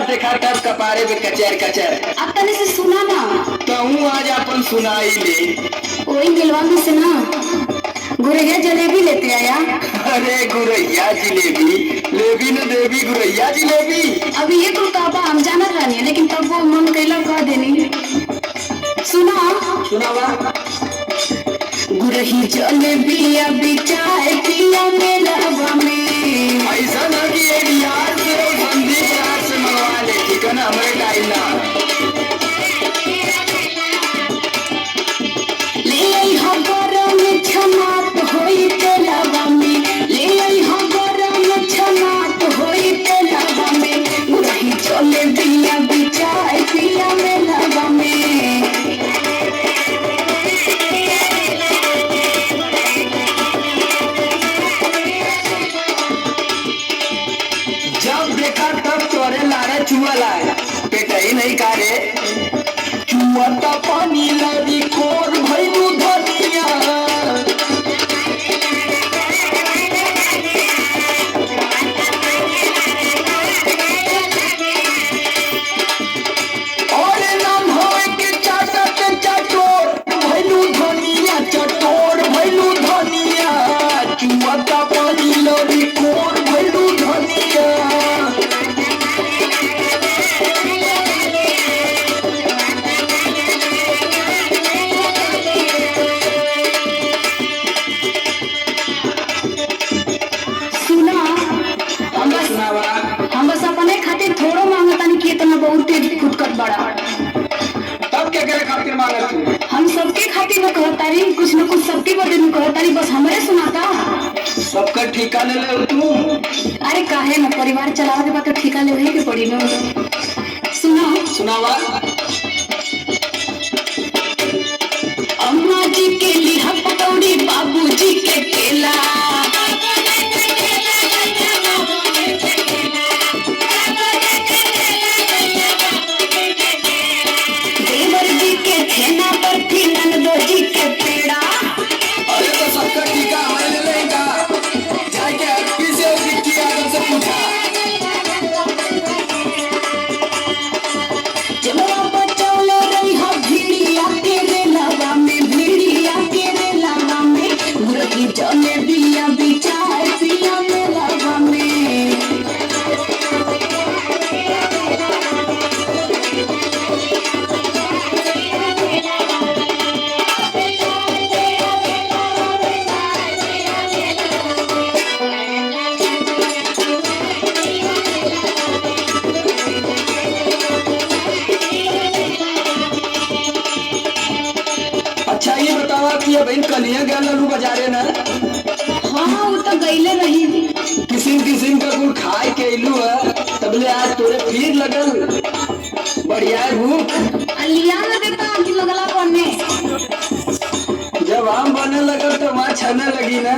जब देखा तब कपारे पे कचर कचर। अब तने से सुना ना तो आज अपन सुनाई ले। वही मिलवा में से ना गुरैया जलेबी लेते आया। अरे गुरैया जिलेबी लेबी न देवी गुरैया जिलेबी। अभी ये तो काबा हम जाना रानी है, लेकिन तब वो मन कैला कह देनी। सुना सुनावा। गुरही जलेबी अभी चाय पिया मेलवा में। ऐसा ना कि एक यार से बंदी यार से मंगवा ले, ठीक है ना, हमारे टाइम ना। ले आई हम गरम छनात होई तेलवा में, ले आई हम गरम छनात होई तेलवा में। गुरही जलेबी अभी चाय पिया मेलवा में। जब देखा तब तोरे लारे चुआ लाए, पेट ही नहीं कारे। चुआ तो पानी लगी कोर भइलू धनिया। और नाम होए के चाटत चटोर भइलू धनिया, चटोर भइलू धनिया। चुआ तो पानी लगी कोर भइलू धनिया। हम बस अपने खातिर थोड़ो मांगतानी कि इतना बहुत तेज खुदकत बड़ा। तब क्या करे खातिर मांगत तू? हम सबके खातिर न कहतारी, कुछ न कुछ सबके बदले में कहतारी, बस हमरे सुनाता। सबका ठिका ले ले तू। अरे काहे न, परिवार चलावे के बाद तो ठिका लेवे के पड़ी न। सुना सुनावा। अम्मा जी के लिहा पकौड़ी, बाबू जी के केला। देवर जी के छेना बर्फी, नंदो जी के पेड़ा। अरे तो सबका ठिका हमारे ले लेगा। जाके हट्टी से उसकी की आदत से पूछा। जमवा बचौले रही हा भीड़िया के रे लावा में, भीड़िया के रे लावा में। गुरही जलेबी अभी चाय पिया में लावा में। अच्छा ये बतावा कि अब इन कलियां गया लल्लू बाजारे ना। हाँ वो तो गईले रही। किसिम किसिम का गुड़ खाए के इलू है, तबले आज तोरे फिर लगल बढ़िया है भूख। लिया ना देता कि लगला पड़ने। जब आम बने लगल तो वहाँ छने लगी ना।